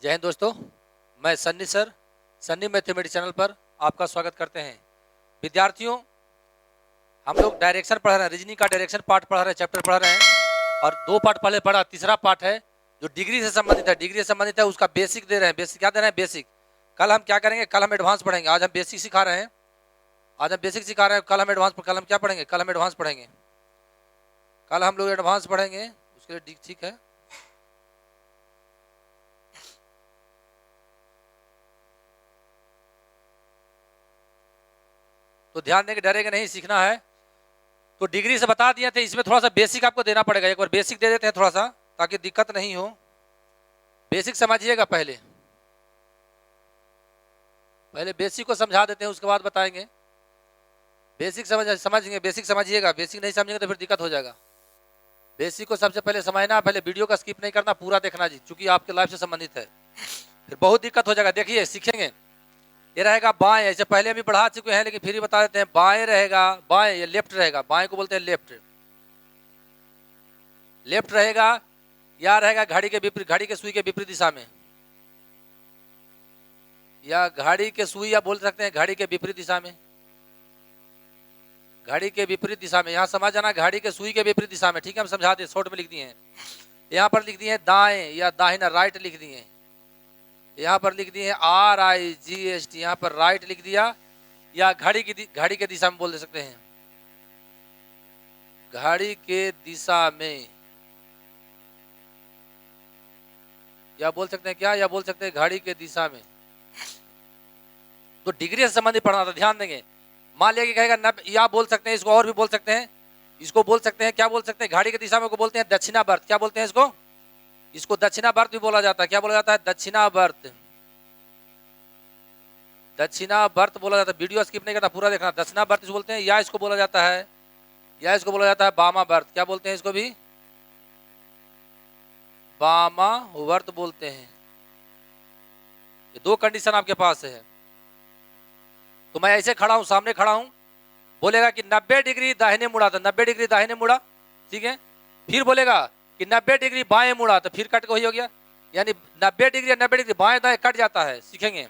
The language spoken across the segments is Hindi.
जय हिंद दोस्तों, मैं Sunny sir Sunny mathematics channel पर आपका स्वागत करते हैं। विद्यार्थियों, हम लोग डायरेक्शन पढ़ रहे हैं, रीजनिंग का डायरेक्शन पार्ट पढ़ रहे हैं, चैप्टर पढ़ रहे हैं और 2 पार्ट पहले पढ़ा, तीसरा पार्ट है जो डिग्री से संबंधित है। डिग्री से संबंधित है, उसका बेसिक दे रहे हैं। बेसिक क्या दे रहे हैं? बेसिक। कल हम क्या करेंगे? कल हम एडवांस पढ़ेंगे। आज हम बेसिक सिखा रहे हैं, आज हम बेसिक सिखा रहे हैं। कल हम एडवांस, कल हम क्या पढ़ेंगे? कल हम एडवांस पढ़ेंगे। कल हम लोग एडवांस पढ़ेंगे, उसके लिए ठीक है। तो ध्यान देंगे, डरेंगे नहीं, सीखना है। तो डिग्री से बता दिए थे, इसमें थोड़ा सा बेसिक आपको देना पड़ेगा। एक बार बेसिक दे देते हैं थोड़ा सा, ताकि दिक्कत नहीं हो। बेसिक समझिएगा। पहले बेसिक को समझा देते हैं, उसके बाद बताएंगे। बेसिक समझेंगे, बेसिक समझिएगा। बेसिक नहीं समझेंगे तो फिर दिक्कत हो जाएगा। बेसिक को सबसे पहले समझना, पहले वीडियो का स्किप नहीं करना, पूरा देखना जी, क्योंकि आपके लाइफ से संबंधित है। फिर बहुत दिक्कत हो जाएगा। देखिए, सीखेंगे। ये रहेगा बाएं, ऐसे पहले भी पढ़ा चुके हैं, लेकिन फिर भी बता देते हैं। बाएं रहेगा, बाएं, ये लेफ्ट रहेगा। बाएं को बोलते हैं लेफ्ट। लेफ्ट रहेगा या रहेगा घड़ी के विपरीत, घड़ी के सुई के विपरीत दिशा में, या घड़ी के सुई, या बोल सकते हैं घड़ी के विपरीत दिशा में। घड़ी के विपरीत दिशा में, यहां समझ जाना, घड़ी के सुई के विपरीत दिशा में। ठीक है, हम समझाते, शॉर्ट में लिख दिए हैं। यहाँ पर लिख दिए हैं दाएं या दाहिना, राइट लिख दिए। यहाँ पर लिख दिए हैं RIGHT, यहाँ पर राइट लिख दिया। या घड़ी के दिशा में बोल दे सकते हैं, घड़ी के दिशा में, या बोल सकते हैं क्या, या बोल सकते हैं घड़ी के दिशा में। तो डिग्री से संबंधित पढ़ना था, ध्यान देंगे। मान लिया कि कहेगा 90, या बोल सकते हैं इसको, और भी बोल सकते हैं। इसको बोल सकते हैं, क्या बोल सकते हैं? घड़ी की दिशा में को बोलते हैं दक्षिणावर्त। क्या बोलते हैं इसको? इसको दक्षिणावर्त भी बोला जाता है। क्या बोला जाता है? दक्षिणावर्त। दक्षिणावर्त बोला जाता है। वीडियो स्किप नहीं करना, पूरा देखना। दक्षिणावर्त इसको बोलते हैं, या इसको बोला जाता है, या इसको बोला जाता है वामावर्त। क्या बोलते हैं इसको भी? वामावर्त बोलते हैं। ये 2 कंडीशन आपके पास है। तो मैं ऐसे खड़ा हूं, सामने खड़ा हूं, बोलेगा कि 90 डिग्री दाहिने मुड़ा, तो 90 डिग्री दाहिने मुड़ा। ठीक है। फिर बोलेगा कि 90 डिग्री बाएं मुड़ा, तो फिर कट वही हो गया। यानी 90 डिग्री या 90 डिग्री बाएं दाएं कट जाता है। सीखेंगे।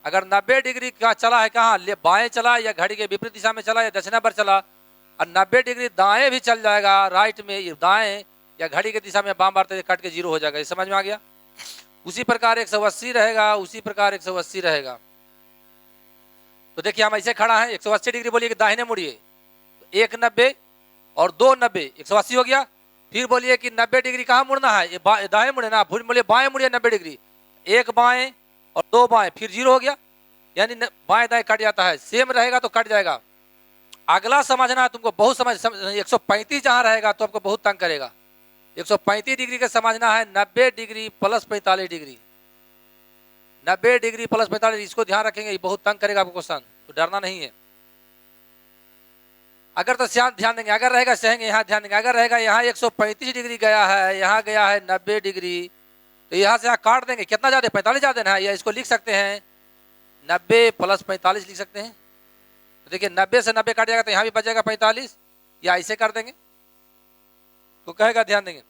अगर 90 डिग्री का चला है, कहाँ बाएं चला, या घड़ी के विपरीत दिशा में चला, या दक्षिणावर्त चला, और 90 डिग्री दाएं भी चल जाएगा, राइट में, दाएं या घड़ी की दिशा में बाम मारते कट के 0 हो जाएगा। ये समझ में आ गया? उसी प्रकार 180 रहेगा, उसी प्रकार 180 रहेगा। तो देखिए, हम ऐसे खड़ा है, 180 डिग्री बोलिए कि दाहिने मुड़िए, तो 1 90 और 2 90, 180 हो गया। फिर बोलिए कि 90 डिग्री कहाँ मुड़ना है? ये दाएं मुड़े ना, फिर बोलिए बाएं मुड़िए 90 डिग्री, 1 बाएं और 2 बाएं, फिर 0 हो गया। यानी बाएं दाएं कट जाता है। सेम रहेगा तो कट जाएगा। अगला समझना है तुमको, बहुत समझ 135 जहां रहेगा तो आपको बहुत तंग करेगा। 135 डिग्री का समझना है 90 degree plus 45 degree. 90 degree plus 45, इसको ध्यान रखेंगे, ये बहुत तंग करेगा आपको क्वेश्चन, तो डरना नहीं है। अगर तो ध्यान देंगे, अगर रहेगा सहेंगे, यहाँ ध्यान देंगे। अगर रहेगा यहाँ 135 डिग्री गया है, यहाँ गया है 90 डिग्री, तो यहाँ से यहाँ काट देंगे। कितना ज्यादा? 45 ज्यादा ना, या इसको लिख सकते हैं 90 प्लस 45 लिख सकते हैं। तो देखिए, 90 से 90 काट जाएगा, तो यहाँ भी बचेगा 45, या ऐसे कर देंगे तो कहेगा। ध्यान देंगे,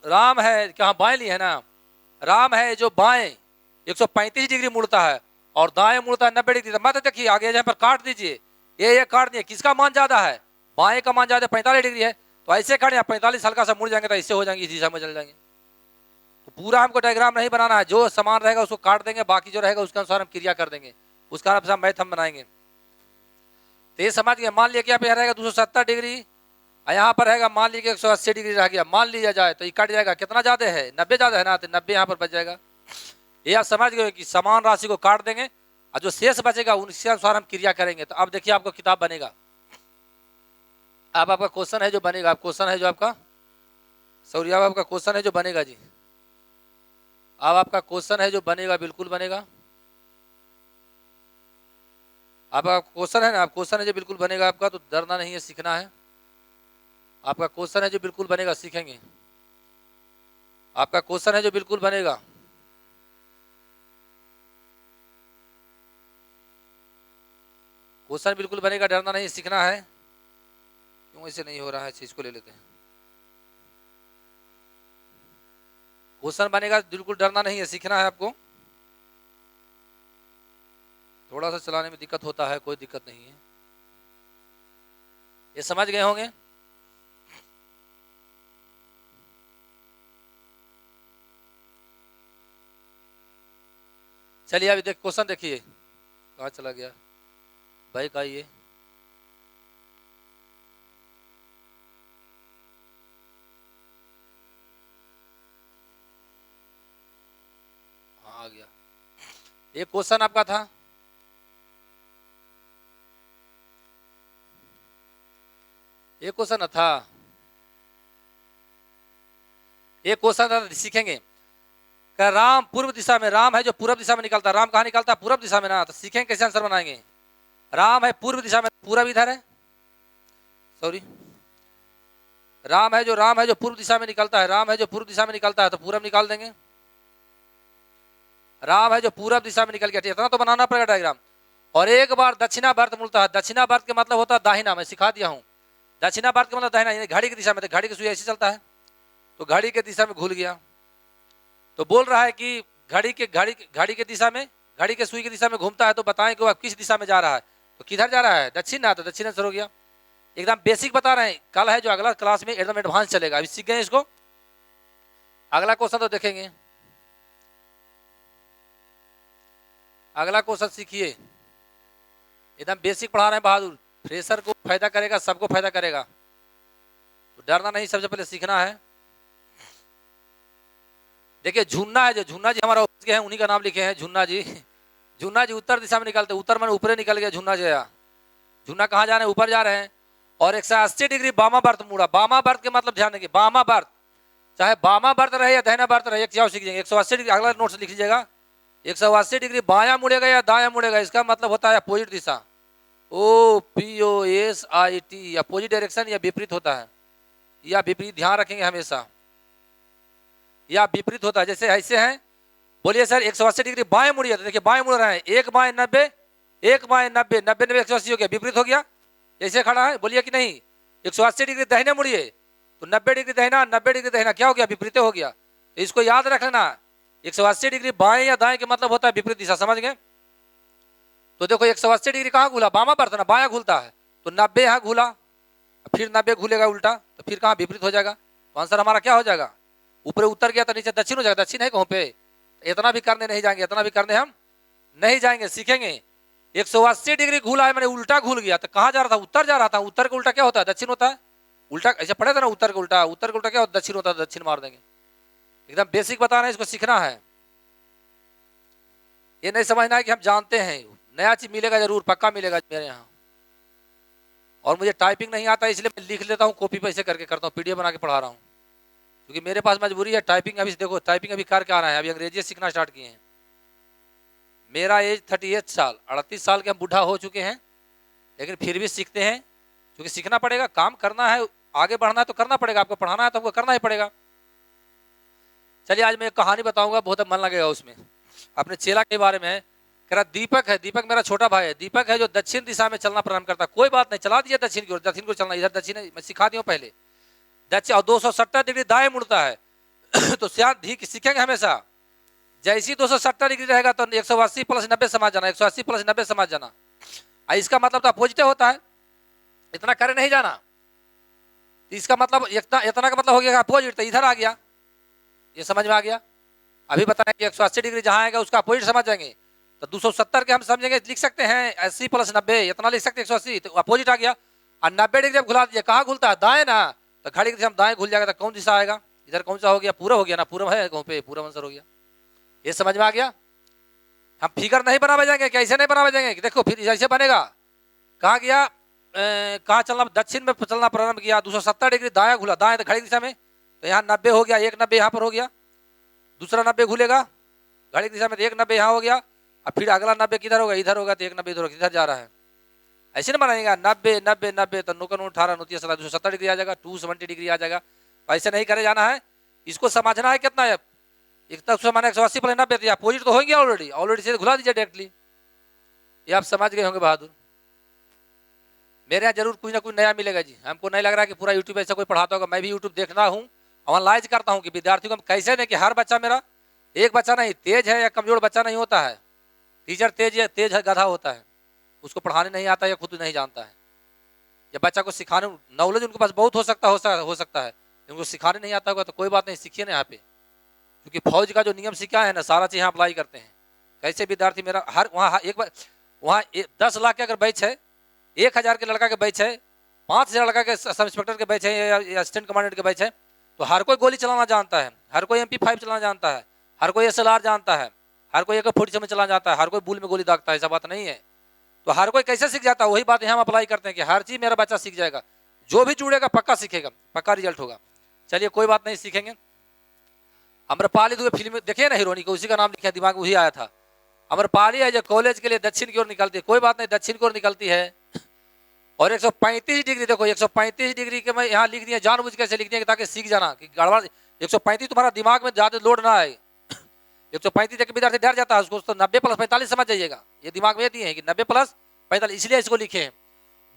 राम है, कहाँ बाएं ली है ना, राम है जो बाएं 135 डिग्री मुड़ता है और दाएं मुड़ता है 90 डिग्री। तो मत देखिए, आगे यहाँ पर काट दीजिए, ये काट दिए। किसका मान ज्यादा है? बाएं का मान ज्यादा, 45 डिग्री है, तो ऐसे काट, 45 हल्का सा मुड़ जाएंगे तो ऐसे हो जाएंगे, इस दिशा में चल जाएंगे। तो पूरा हमको डायग्राम नहीं बनाना है, जो समान रहेगा उसको काट देंगे, बाकी जो रहेगा उसके अनुसार हम क्रिया कर देंगे, उसका अनुसार मैथ हम बनाएंगे। तो ये समझ गए। मान लिया कि यहाँ रहेगा 270 डिग्री, यहाँ पर रहेगा मान लीजिए 180 डिग्री रह गया, मान लिया जाए, तो ये कट जाएगा। कितना ज्यादा है? 90 ज्यादा है ना, तो 90 यहाँ पर बच जाएगा। ये आप समझ गए कि समान राशि को काट देंगे और जो शेष बचेगा उसके अनुसार हम क्रिया करेंगे। तो अब देखिए, आपको किताब बनेगा। अब आपका क्वेश्चन है जो बनेगा, अब क्वेश्चन है जो आपका, सॉरी, अब आपका क्वेश्चन है जो बनेगा जी। अब आपका क्वेश्चन है जो बनेगा, बिल्कुल बनेगा। अब आपका क्वेश्चन है ना, आप क्वेश्चन है जो बिल्कुल बनेगा आपका, तो डरना नहीं है, सीखना है। आपका क्वेश्चन है जो बिल्कुल बनेगा, सीखेंगे। आपका क्वेश्चन है जो बिल्कुल बनेगा, क्वेश्चन बिल्कुल बनेगा, डरना नहीं, सीखना है। क्यों ऐसे नहीं हो रहा है? इसको ले लेते हैं। क्वेश्चन बनेगा, बिल्कुल डरना नहीं है, सीखना है आपको। थोड़ा सा चलाने में दिक्कत होता है, कोई दिक्कत नहीं है, ये समझ गए होंगे। चलिए अभी देख क्वेश्चन देखिए, कहाँ चला गया भाई, का ये हाँ आ गया। एक क्वेश्चन आपका था, एक क्वेश्चन था, एक क्वेश्चन था, सीखेंगे क्या राम पूर्व दिशा में, राम है जो पूर्व दिशा में निकलता है, राम कहाँ निकलता है, पूर्व दिशा में ना, तो सीखेंगे कैसे आंसर बनाएंगे। राम है पूर्व दिशा में, पूरब इधर है, सॉरी, राम है जो पूर्व दिशा में निकलता है, राम है जो पूर्व दिशा में निकलता है, तो पूरब निकाल देंगे। राम है जो पूरब दिशा में निकल गया, इतना तो बनाना पड़ेगा डायग्राम। और एक बार दक्षिणावर्त मुड़ता है, दक्षिणावर्त का मतलब होता है दाहिना, मैं सिखा दिया हूँ, दक्षिणावर्त का मतलब दाहिना, यानी घड़ी की दिशा में, घड़ी की सुई ऐसे चलता है, तो घड़ी के दिशा में घुल गया। तो बोल रहा है कि घड़ी के दिशा में, घड़ी के सुई की दिशा में घूमता है, तो बताएं कि वह किस दिशा में जा रहा है, तो किधर जा रहा है, दक्षिण ना, तो दक्षिण आंसर हो गया। एकदम बेसिक बता रहे हैं, कल है जो अगला क्लास में एकदम एडवांस चलेगा, अभी सीख गए इसको। अगला क्वेश्चन तो देखेंगे, अगला क्वेश्चन सीखिए, एकदम बेसिक पढ़ा रहे हैं बहादुर, फ्रेशर को फायदा करेगा, सबको फायदा करेगा, तो डरना नहीं, सबसे पहले सीखना है। देखिए झुन्ना है, जो झुन्ना जी हमारा ऑफिस के हैं, उन्हीं का नाम लिखे हैं, झुन्ना जी। झुन्ना जी उत्तर दिशा में निकलते, उत्तर मैंने ऊपर निकल गया झुन्ना जो, झुन्ना कहाँ जा रहे हैं, ऊपर जा रहे हैं। और 180 डिग्री बामा बर्त मुड़ा, बामा बर्त के मतलब ध्यान देंगे, बामा बर्त, चाहे बामा बर्त रहे या दहना बर्त रहे, एक जाओ सीख जाएंगे। 180 डिग्री, अगला नोट से लिख लीजिएगा, 180 डिग्री बाया मुड़ेगा या दाया मुड़ेगा, इसका मतलब होता है अपोजिट दिशा, OPOSIT, अपोजिट डायरेक्शन या विपरीत होता है, या विपरीत, ध्यान रखेंगे हमेशा, या विपरीत होता है। जैसे ऐसे हैं, बोलिए सर 180 डिग्री बाएं मुड़िए, तो देखिए बाएं मुड़ रहे हैं, एक बाएं 90, एक बाएं 90, 90 90 180 हो गया, विपरीत हो गया, ऐसे खड़ा है, बोलिए कि नहीं। 180 डिग्री दाहिने मुड़िए, तो 90 डिग्री दाहिना, 90 डिग्री दाहिना, क्या हो गया, विपरीत हो गया। तो इसको याद रखना, 180 डिग्री बाएं या दाएं के मतलब होता है विपरीत दिशा, समझ गए। तो देखो 180 डिग्री कहाँ घूला, बामा बर्तन बाया घूलता है, तो 90 यहाँ घूला, फिर 90 घूलेगा उल्टा, तो फिर कहाँ विपरीत हो जाएगा, तो आंसर हमारा क्या हो जाएगा, ऊपर उत्तर गया तो नीचे दक्षिण हो जाएगा, दक्षिण है कहीं पे। इतना भी करने नहीं जाएंगे, इतना भी करने हम नहीं जाएंगे, सीखेंगे। 180 डिग्री घूला है, मैंने उल्टा घूल गया, तो कहाँ जा रहा था, उत्तर जा रहा था, उत्तर का उल्टा क्या होता है, दक्षिण होता है, उल्टा ऐसे पढ़े थे ना, उत्तर का उल्टा, उत्तर का उल्टा क्या होता है, दक्षिण होता है, दक्षिण मार देंगे। एकदम बेसिक बता रहे हैं, इसको सीखना है, ये नहीं समझना है कि हम जानते हैं, नया चीज मिलेगा जरूर, पक्का मिलेगा मेरे यहाँ। और मुझे टाइपिंग नहीं आता, इसलिए मैं लिख लेता हूँ, कॉपी पैसे करके करता हूँ, PDF बना के पढ़ा रहा हूँ, क्योंकि मेरे पास मजबूरी है। टाइपिंग अभी देखो, टाइपिंग अभी कर क्या रहा है, अभी अंग्रेजी सीखना स्टार्ट किए हैं। मेरा एज 38 साल, 38 साल के हम बूढ़ा हो चुके हैं, लेकिन फिर भी सीखते हैं, क्योंकि सीखना पड़ेगा, काम करना है, आगे बढ़ना है तो करना पड़ेगा, आपको पढ़ाना है तो हमको करना ही पड़ेगा। चलिए आज मैं एक कहानी बताऊंगा, बहुत मन लगेगा उसमें, अपने चेला के बारे में। कह रहा दीपक है, दीपक मेरा छोटा भाई है, दीपक है जो दक्षिण दिशा में चलना प्रारंभ करता है, कोई बात नहीं, चला दिया दक्षिण की ओर, दक्षिण को चलना, इधर दक्षिण है, मैं सिखा दिया पहले, दक्षिण, और 270 डिग्री दाएं मुड़ता है। तो सीखेंगे हमेशा, जैसी 270 डिग्री रहेगा तो 180 प्लस 90 समझ जाना, 180 प्लस 90 समझ जाना, इसका मतलब तो अपोजिट होता है, इतना करे नहीं जाना, इसका मतलब इतना का मतलब हो गया अपोजिट, तो इधर आ गया, ये समझ में आ गया। अभी बताएं कि 180 डिग्री जहां आएगा उसका अपोजिट समझ जाएंगे, तो 270 के हम समझेंगे, लिख सकते हैं 80 प्लस 90, इतना लिख सकते हैं 180, तो अपोजिट आ गया। और 90 डिग्री जब घुला दिया, कहाँ घुलता है, दाएं ना, तो घड़ी की दिशा में दाएं घुल जाएगा, तो कौन दिशा आएगा, इधर कौन सा हो गया, पूरा हो गया ना, पूरा है कहीं पे, पूरा आंसर हो गया, ये समझ में आ गया। हम फिगर नहीं बना भेजेंगे, कैसे नहीं बना भेजेंगे, देखो फिर ऐसे बनेगा, कहाँ गया, कहाँ चलना, दक्षिण में चलना प्रारंभ किया, 270 डिग्री दाया घुला, दाएं घड़ी की दिशा में, तो यहाँ 90 हो गया, एक 90 यहाँ पर हो गया, दूसरा 90 घुलेगा घड़ी की दिशा में, तो एक 90 यहाँ हो गया, और फिर अगला 90 किधर होगा, इधर होगा, तो एक 90 इधर किधर जा रहा है, ऐसे ना बनाएगा, 90 90 90, तो 9 18 9 270 डिग्री आ जाएगा, 270 डिग्री आ जाएगा, ऐसे नहीं करे जाना है, इसको समझना है कितना है, एक तक से माने 180 प्लस 90, अपोजिट तो होंगे ऑलरेडी, ऑलरेडी से घुला दीजिए डायरेक्टली, ये आप समझ गए होंगे बहादुर। मेरे यहाँ जरूर कुछ ना कुछ नया मिलेगा जी, हमको नहीं लग रहा है कि पूरा यूट्यूब ऐसा कोई पढ़ाता होगा, मैं भी यूट्यूब देखना हूँ, एनालाइज करता हूँ कि विद्यार्थियों को कैसे नहीं, कि हर बच्चा मेरा एक बच्चा नहीं तेज है या कमजोर बच्चा नहीं होता है। टीचर तेज है गधा होता है, उसको पढ़ाने नहीं आता या खुद नहीं जानता है। जब बच्चा को सिखाने, नॉलेज उनके पास बहुत हो सकता है, लेकिन उनको सिखाने नहीं आता होगा तो कोई बात नहीं, सीखिए ना यहाँ पे, क्योंकि फौज का जो नियम सीखा है ना सारा चीज यहाँ अप्लाई करते हैं। कैसे विद्यार्थी मेरा हर वहाँ एक बार वहाँ 10 लाख के अगर बैच है, 1000 के लड़का के बैच है, 5000 लड़का के सब इंस्पेक्टर के बैच है या असिस्टेंट कमांडेंट के बैच है, तो हर कोई गोली चलाना जानता है, हर कोई MP5 चलाना जानता है, हर कोई SLR जानता है, हर कोई AK-47 में चलाना जानता है, हर कोई बुल में गोली दागता है, ऐसा बात नहीं है। तो हर कोई कैसे सीख जाता है, वही बात यहाँ हम अप्लाई करते हैं कि हर चीज मेरा बच्चा सीख जाएगा, जो भी जुड़ेगा पक्का सीखेगा, पक्का रिजल्ट होगा। चलिए कोई बात नहीं, सीखेंगे। अम्रपाली दुबे फिल्म देखिए ना, हीरोनी को उसी का नाम लिखा, दिमाग में वही आया था। अम्रपाली है जो कॉलेज के लिए दक्षिण की ओर निकलती है, कोई बात नहीं, दक्षिण की ओर निकलती है और 135 डिग्री, देखो 135 डिग्री के मैं यहाँ लिख दिया, जानबूझ कैसे लिख दिया ताकि सीख जाना कि गड़बड़ 135 तुम्हारा दिमाग में ज्यादा लोड ना आए। 135 देख के विद्यार्थी डर जाता है, उसको तो 90 + 45 समझ जाइएगा, ये दिमाग में दिए हैं कि 90 + 45, इसलिए इसको लिखे हैं।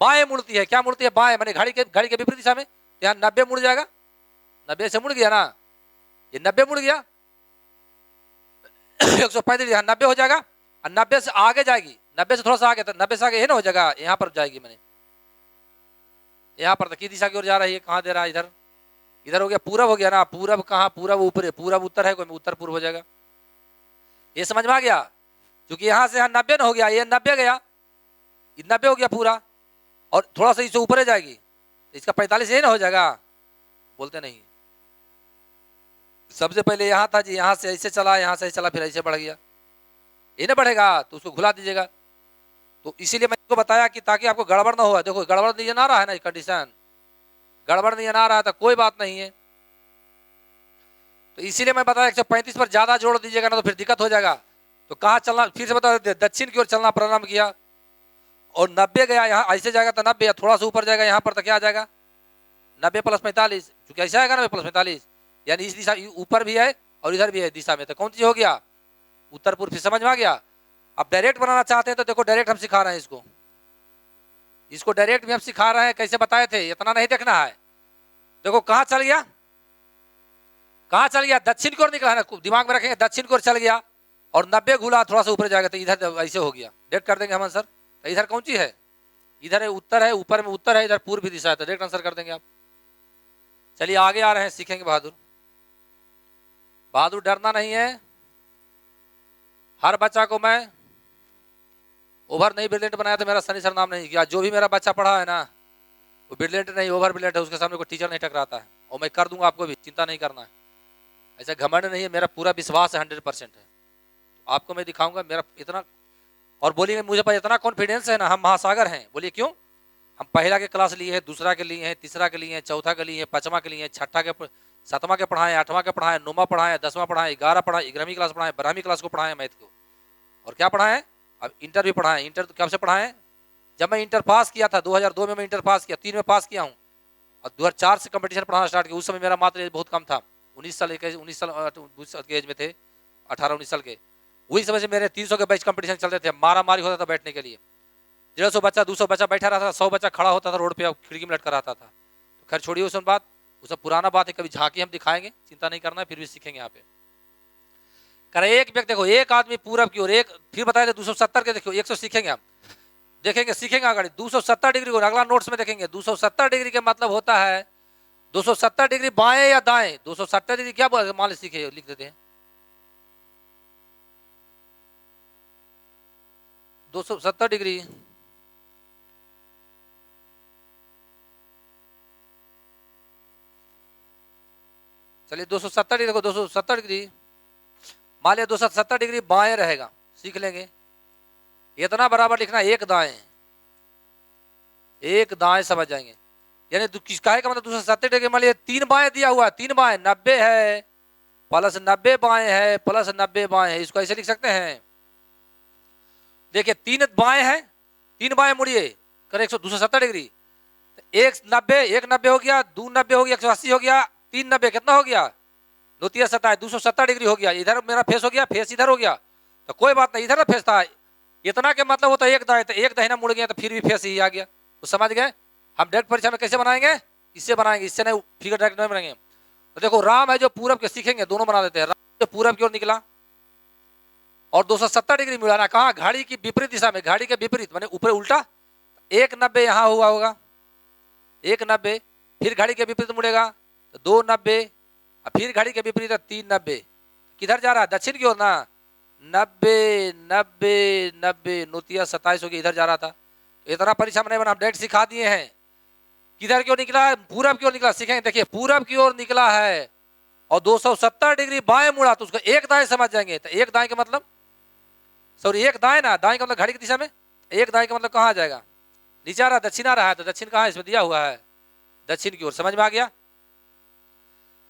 बाएं मुड़ती है, क्या मुड़ती है? बाएं, मैंने घड़ी के विपरीत दिशा में, यहाँ 90 मुड़ जाएगा, 90 से मुड़ गया ना, ये 90 मुड़ गया 135 यहाँ 90 हो जाएगा, और 90 से आगे जाएगी, 90 से थोड़ा सा आगे, तो 90 से आगे ये ना हो जाएगा, यहाँ पर जाएगी, मैंने यहाँ पर की दिशा की ओर जा रही है, कहाँ दे रहा है? इधर, इधर हो गया, पूरब हो गया ना, पूरब कहाँ, पूरब ऊपर है, पूरब उत्तर है, कोई उत्तर पूर्व हो जाएगा। ये समझ में आ गया? क्योंकि यहाँ से यहाँ 90 ना हो गया, ये 90 गया, 90 हो गया पूरा, और थोड़ा सा इससे ऊपर जाएगी, इसका 45 ये ना हो जाएगा, बोलते नहीं। सबसे पहले यहाँ था जी, यहाँ से ऐसे चला, यहाँ से ऐसे चला, फिर ऐसे बढ़ गया, ये ना बढ़ेगा, तो उसको घुला दीजिएगा। तो इसीलिए मैंने आपको बताया कि ताकि आपको गड़बड़ ना हो। देखो गड़बड़ नहीं आ रहा है ना, कंडीशन गड़बड़ नहीं आ रहा है तो कोई बात नहीं है। तो इसीलिए मैं बताया 135 पर ज्यादा जोड़ दीजिएगा ना तो फिर दिक्कत हो जाएगा। तो कहाँ चलना, फिर से बता देते, दक्षिण की ओर चलना प्रारंभ किया और 90 गया, यहाँ ऐसे जाएगा तो 90, थोड़ा सा ऊपर जाएगा, यहाँ पर तो क्या आ जाएगा 90 + 45, क्योंकि ऐसा आएगा 90 + 45, यानी इस दिशा ऊपर भी है और इधर भी है दिशा में, तो कौन चीज हो गया? उत्तर पूर्व। फिर समझ में आ गया? अब डायरेक्ट बनाना चाहते हैं तो देखो डायरेक्ट हम सिखा रहे हैं, इसको डायरेक्ट भी हम सिखा रहे हैं, कैसे बताए थे, इतना नहीं देखना है। देखो कहाँ चल गया, कहाँ चल गया? दक्षिण की ओर निकला है ना, दिमाग में रखेंगे, दक्षिण की ओर चल गया और 90 घुला, थोड़ा सा ऊपर जाएगा तो इधर ऐसे हो गया, डायरेक्ट कर देंगे हम आंसर। तो इधर कौन सी है? इधर है उत्तर है, ऊपर में उत्तर है, इधर पूर्व भी दिशा है, तो डायरेक्ट आंसर कर देंगे आप। चलिए आगे आ रहे हैं, सीखेंगे बहादुर। बहादुर डरना नहीं है, हर बच्चा को मैं ओवर नहीं ब्रिलियंट बनाया तो मेरा सनी सर नाम नहीं किया। जो भी मेरा बच्चा पढ़ा है ना वो ब्रिलियंट नहीं, ओवर ब्रिलियंट है, उसके सामने कोई टीचर नहीं टकराता है, और मैं कर दूंगा आपको भी, चिंता नहीं करना है। ऐसा घमंड नहीं है, मेरा पूरा विश्वास है, 100% है। तो आपको मैं दिखाऊंगा मेरा इतना, और बोलिए मुझे पास इतना कॉन्फिडेंस है ना, हम महासागर हैं। बोलिए क्यों? हम पहला के क्लास लिए हैं, दूसरा के लिए हैं, तीसरा के लिए हैं, चौथा के लिए हैं, पांचवा के लिए हैं, छठा के, सातवां के पढ़ाएं, आठवां के पढ़ाएं, 9वां पढ़ाएं, 10वां पढ़ाएं, 11 पढ़ाएं, 11वीं क्लास पढ़ाएं, 12वीं क्लास को पढ़ाएं मैथ को, और क्या पढ़ाएं? अब इंटर भी पढ़ाएं। इंटर तो कब से पढ़ाएं? जब मैं इंटर पास किया था 2002 में, मैं इंटर पास किया, 3 में पास किया हूँ, और 2004 से कंपटीशन पढ़ाना स्टार्ट किया। उस समय मेरा मात्र एज बहुत कम था, 19 साल के एज में थे, 18-19 साल के। वही समय से मेरे 300 के बैच कंपटीशन चलते थे, मारा मारी होता था बैठने के लिए, 150 बच्चा 200 बच्चा बैठा रहता था, 100 बच्चा खड़ा होता था रोड पे, खिड़की में लटका रहता था। तो खैर छोड़िए उस बात, वो सब पुराना बात है, कभी झांकी हम दिखाएंगे, चिंता नहीं करना है, फिर भी सीखेंगे यहाँ पे। करे एक व्यक्ति, देखो एक आदमी पूरब की ओर, एक फिर बताया 270 के, देखो 100 सीखेंगे हम, देखेंगे सीखेंगे आगे 270 डिग्री को, अगला नोट्स में देखेंगे। 270 डिग्री के मतलब होता है 270 डिग्री बाएं या दाएं। 270 डिग्री क्या मान सीखे, लिख देते हैं 270 डिग्री, चलिए 270 डिग्री, देखो 270 डिग्री मान लिया, 270 डिग्री बाएं रहेगा, सीख लेंगे। इतना बराबर लिखना, एक दाएं, एक दाएं समझ जाएंगे। यानी काहे का मतलब 270 डिग्री, मान लिया 3 बाएं दिया हुआ है, 3 बाएं 90 है, प्लस 90 बाएं है, प्लस 90 बाएं है, इसको ऐसे लिख सकते हैं। देखिए 3 बाएं हैं, 3 बाएं मुड़िए कर 270 डिग्री, एक 90 हो गया, 2 90 हो गया, 180 हो गया, 3 90 कितना हो गया, 2 3 27, 270 डिग्री हो गया। इधर मेरा फेस हो गया, फेस इधर हो गया, तो कोई बात नहीं, इधर ना फेस था, इतना के मतलब होता है एक दाएं, तो एक दहिना मुड़ गया तो फिर भी फेस ही आ गया। तो समझ गए? हम डायरेक्ट परीक्षा में कैसे बनाएंगे? इससे बनाएंगे, इससे नहीं, फिगर डायरेक्ट नहीं बनाएंगे। तो देखो राम है जो पूरब के, सीखेंगे दोनों बना देते हैं। राम जो पूरब की ओर निकला और 270 डिग्री मुड़ा ना, कहा घड़ी की विपरीत दिशा में, घड़ी के विपरीत माने ऊपर उल्टा। 190 यहां हुआ होगा, 190, फिर घड़ी के विपरीत मुड़ेगा तो 290, फिर घड़ी के विपरीत 390। किधर जा रहा है? दक्षिण की ओर ना। 90 90 90 नोतिया 27 होगी, इधर जा रहा था। इतना परीक्षा में नहीं बना, डेट सिखा दिए हैं। किधर की ओर निकला है? पूरब की ओर निकला। सीखेंगे, देखिए पूरब की ओर निकला है और 270 डिग्री बाएं मुड़ा तो उसको एक दाएं समझ जाएंगे। तो एक दाएं का मतलब, सॉरी एक दाएं ना, दाएं का मतलब घड़ी की दिशा में, एक दाएं का मतलब कहाँ आ जाएगा? नीचे आ रहा, दक्षिण आ रहा है, तो दक्षिण कहाँ इसमें दिया हुआ है? दक्षिण की ओर। समझ में आ गया?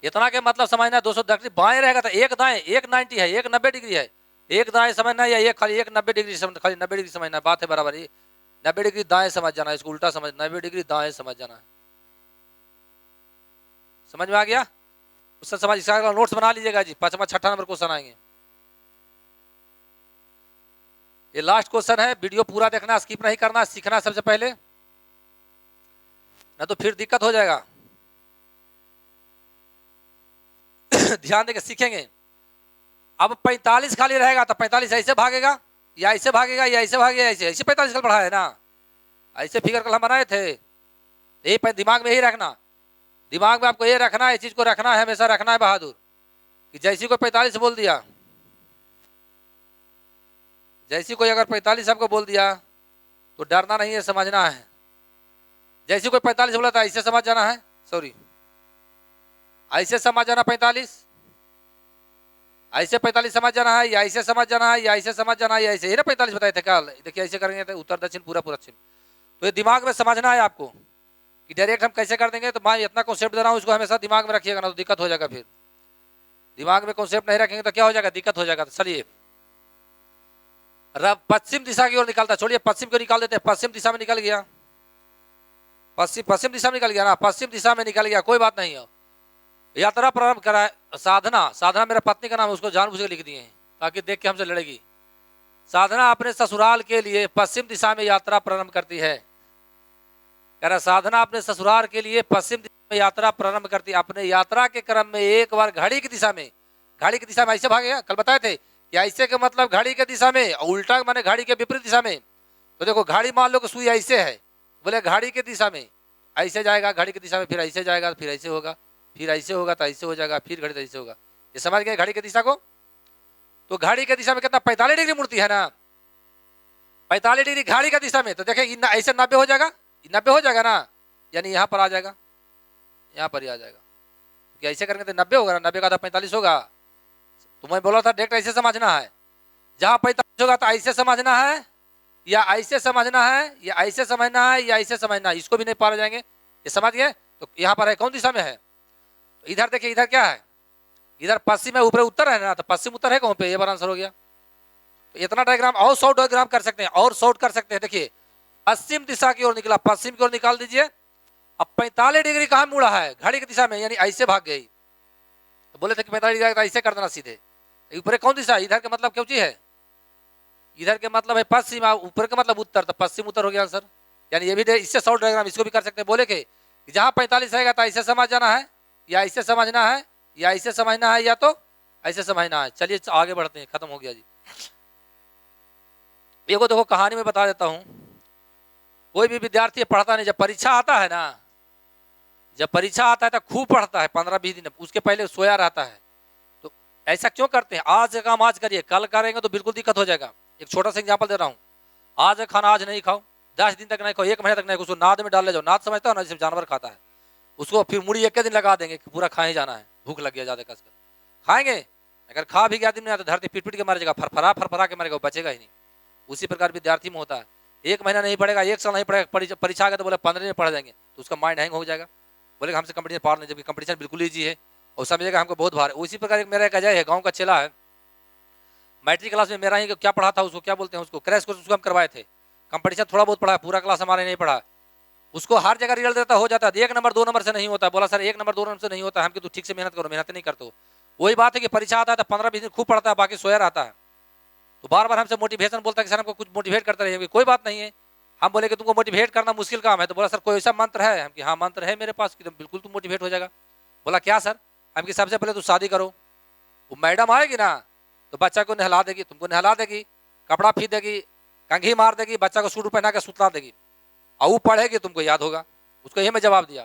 इतना के मतलब समझना, 200 डिग्री बाएं रहेगा तो एक दाएं, 190 है, 190 डिग्री है, एक दाएं समझना या एक खाली 190 डिग्री खाली 90 डिग्री समझना, बात है बराबर। ये 90 डिग्री दाएं समझ जाना, इसको उल्टा समझ, 90 डिग्री दाएं समझ जाना। समझ में आ गया? उससे समझ, इसका नोट्स बना लीजिएगा जी, 5वां 6ठा नंबर क्वेश्चन आएंगे। ये लास्ट क्वेश्चन है, वीडियो पूरा देखना, स्किप नहीं करना, सीखना सबसे पहले, ना तो फिर दिक्कत हो जाएगा। ध्यान देके सीखेंगे। अब 45 खाली रहेगा तो 45 ऐसे भागेगा या ऐसे भागेगा या ऐसे भागेगा, ऐसे ऐसे 45 कल पढ़ा है ना, ऐसे फिगर कल हम बनाए थे। यही दिमाग में ही रखना, दिमाग में आपको ये रखना है, इस चीज को रखना है, हमेशा रखना है बहादुर, कि जैसी कोई 45 बोल दिया, जैसी कोई अगर 45 आपको बोल दिया तो डरना नहीं है, समझना है। जैसी कोई 45 बोला था ऐसे समझ जाना है, सॉरी ऐसे समझ जाना 45, ऐसे 45 समझ जाना है, या ऐसे समझ जाना है, या ऐसे समझ जाना है, या ऐसे ही ना 45 बताए थे कल। देखिए ऐसे करेंगे तो उत्तर दक्षिण पूरा पूरा पश्चिम। तो ये दिमाग में समझना है आपको कि डायरेक्ट हम कैसे कर देंगे। तो मैं इतना कॉन्सेप्ट दे रहा हूँ, इसको हमेशा दिमाग में रखिएगा, ना तो दिक्कत हो जाएगा। फिर दिमाग में कॉन्सेप्ट नहीं रखेंगे तो क्या हो जाएगा? दिक्कत हो जाएगा। तो चलिए, पश्चिम दिशा की ओर निकालता, छोड़िए पश्चिम को निकाल देते हैं। पश्चिम दिशा में निकल गया, पश्चिम दिशा में निकल गया ना, पश्चिम दिशा में निकल गया, कोई बात नहीं है। यात्रा प्रारंभ करा है साधना, साधना मेरा पत्नी का नाम है, उसको जानबूझ के लिख दिए हैं ताकि देख के हमसे लड़ेगी। साधना अपने ससुराल के लिए पश्चिम दिशा में यात्रा प्रारंभ करती है। कह रहा साधना अपने ससुराल के लिए पश्चिम दिशा में यात्रा प्रारंभ करती है। अपने यात्रा के क्रम में एक बार घड़ी की दिशा में, घड़ी की दिशा में ऐसे भागेगा, कल बताए थे कि ऐसे के मतलब घड़ी के दिशा में, उल्टा माने घड़ी के विपरीत दिशा में। तो देखो घड़ी मान लो कि सुई ऐसे है, बोले घड़ी की दिशा में ऐसे जाएगा, घड़ी की दिशा में फिर ऐसे जाएगा, फिर ऐसे होगा, फिर ऐसे होगा तो ऐसे हो जाएगा, फिर घड़ी ऐसे होगा। ये समझ गए घड़ी की दिशा को? तो घड़ी की दिशा में कितना 45 डिग्री मुड़ती है ना, 45 डिग्री घड़ी की दिशा में। तो देखें ऐसे 90 हो जाएगा, 90 हो जाएगा ना, यानी यहाँ पर आ जाएगा, यहाँ पर ही आ जाएगा। क्योंकि ऐसे करेंगे तो 90 होगा ना, 90 का तो 45 होगा। तो मैं बोला था डायरेक्ट ऐसे समझना है, जहाँ 45 होगा तो ऐसे समझना है, या ऐसे समझना है, या ऐसे समझना है, या ऐसे समझना है। इसको भी नहीं पार जाएंगे, ये समझ गए? तो यहाँ पर है कौन दिशा में है? तो इधर देखिए, इधर क्या है? इधर पश्चिम है, ऊपर उत्तर है ना, तो पश्चिम उत्तर है कौन पे? ये बार आंसर हो गया। तो इतना डायग्राम और शॉर्ट डायग्राम कर सकते हैं, और शॉर्ट कर सकते हैं। देखिए पश्चिम दिशा की ओर निकला, पश्चिम की ओर निकाल दीजिए। अब 45 डिग्री कहाँ मुड़ा है? घड़ी की दिशा में, यानी ऐसे भाग गई। तो बोले थे कि 45 डिग्री ऐसे कर देना सीधे। ऊपर कौन दिशा? इधर का मतलब क्यों चीज है? इधर के मतलब है पश्चिम, ऊपर का मतलब उत्तर, तो पश्चिम उत्तर हो गया आंसर। यानी ये भी इससे शॉर्ट डायग्राम इसको भी कर सकते हैं। बोले कि जहाँ 45 रहेगा तो ऐसे समझ जाना है, या ऐसे समझना है, या ऐसे समझना है, या तो ऐसे समझना है। चलिए आगे बढ़ते हैं, खत्म हो गया जी। देखो कहानी में बता देता हूँ। कोई भी विद्यार्थी पढ़ता नहीं, जब परीक्षा आता है ना, जब परीक्षा आता है तो खूब पढ़ता है 15-20 दिन, उसके पहले सोया रहता है। तो ऐसा क्यों करते हैं? आज का काम आज करिए, कल करेंगे तो बिल्कुल दिक्कत हो जाएगा। एक छोटा सा एग्जाम्पल दे रहा हूँ। आज खाना आज नहीं खाओ, 10 दिन तक नहीं खाओ, 1 महीने तक नहीं खाओ, उसको नाद में डाल ले जाओ। नाद समझता हो ना, जैसे जानवर खाता है, उसको फिर मुड़ी एक दिन लगा देंगे कि पूरा खा ही जाना है, भूख लग गया ज्यादा कसकर खाएंगे। अगर खा भी गया दिन में तो धरती पीट पीट के मर जाएगा, फरफरा के मरेगा, बचेगा ही नहीं। उसी प्रकार विद्यार्थी में होता है, 1 महीना नहीं पढ़ेगा, 1 साल नहीं पढ़ेगा, परीक्षा आ गया तो बोले 15 दिन पढ़ जाएंगे, तो उसका माइंड हैंग हो जाएगा, बोलेगा हमसे कंपटीशन पार नहीं, जबकि कंपटीशन बिल्कुल ईजी है और समझेगा हमको बहुत भार है। उसी प्रकार मेरा एक अजय है, गाँव का चेला है, मैट्रिक क्लास में मेरा ही क्या पढ़ा था, उसको क्या बोलते हैं, उसको क्रैश कोर्स उसको हम करवाए थे। कंपटीशन थोड़ा बहुत पढ़ा, पूरा क्लास हमारे नहीं पढ़ा। उसको हर जगह रिजल्ट देता हो जाता है, 1 नंबर 2 नंबर से नहीं होता। बोला सर 1 नंबर 2 नंबर से नहीं होता, हम कि तू ठीक से मेहनत करो, मेहनत नहीं करते हो। वही बात है कि परीक्षा आता है तो 15-20 दिन खूब पढ़ता है, बाकी सोया रहता है। तो बार बार हमसे मोटिवेशन बोलता है कि सर हमको कुछ मोटिवेट करते रहिए। कोई बात नहीं है, हम बोले कि तुमको मोटिवेट करना मुश्किल काम है। तो बोला सर कोई ऐसा मंत्र है? हम कि हाँ मंत्र है मेरे पास, कि बिल्कुल तुम मोटिवेट हो जाएगा। बोला क्या सर? हम कि सबसे पहले तू शादी करो, वो मैडम आएगी ना तो बच्चा को नहला देगी, तुमको नहला देगी, कपड़ा फी देगी, कंघी मार देगी, बच्चा को सूट पहना के सुतला देगी, और वो पढ़ेगी तुमको याद होगा। उसको ये मैं जवाब दिया,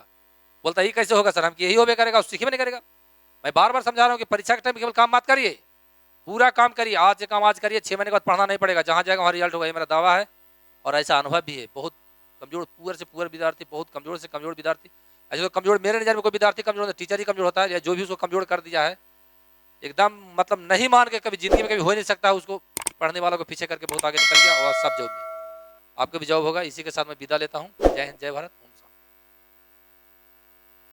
बोलता ये कैसे होगा सर, हम कि यही होबे करेगा, उस सीखे में नहीं करेगा। मैं बार बार समझा रहा हूँ कि परीक्षा के टाइम केवल काम मत करिए, पूरा काम करिए, आज से काम आज करिए, 6 महीने के बाद पढ़ना नहीं पड़ेगा, जहाँ जाएगा वहाँ रिजल्ट होगा, ये मेरा दावा है। और ऐसा अनुभव भी है। बहुत कमजोर, पुअर से पुअर विद्यार्थी, बहुत कमजोर से कमजोर विद्यार्थी, ऐसे तो कमजोर मेरे नज़र में कोई विद्यार्थी कमजोर नहीं, टीचर ही कमजोर होता है, या जो भी उसको कमजोर कर दिया है एकदम, मतलब नहीं मान के कभी जिंदगी में कभी हो नहीं सकता, उसको पढ़ने वालों को पीछे करके बहुत आगे निकल गया, और सब जॉब में आपका भी जॉब होगा। इसी के साथ मैं विदा लेता हूँ। जय हिंद, जय भारत।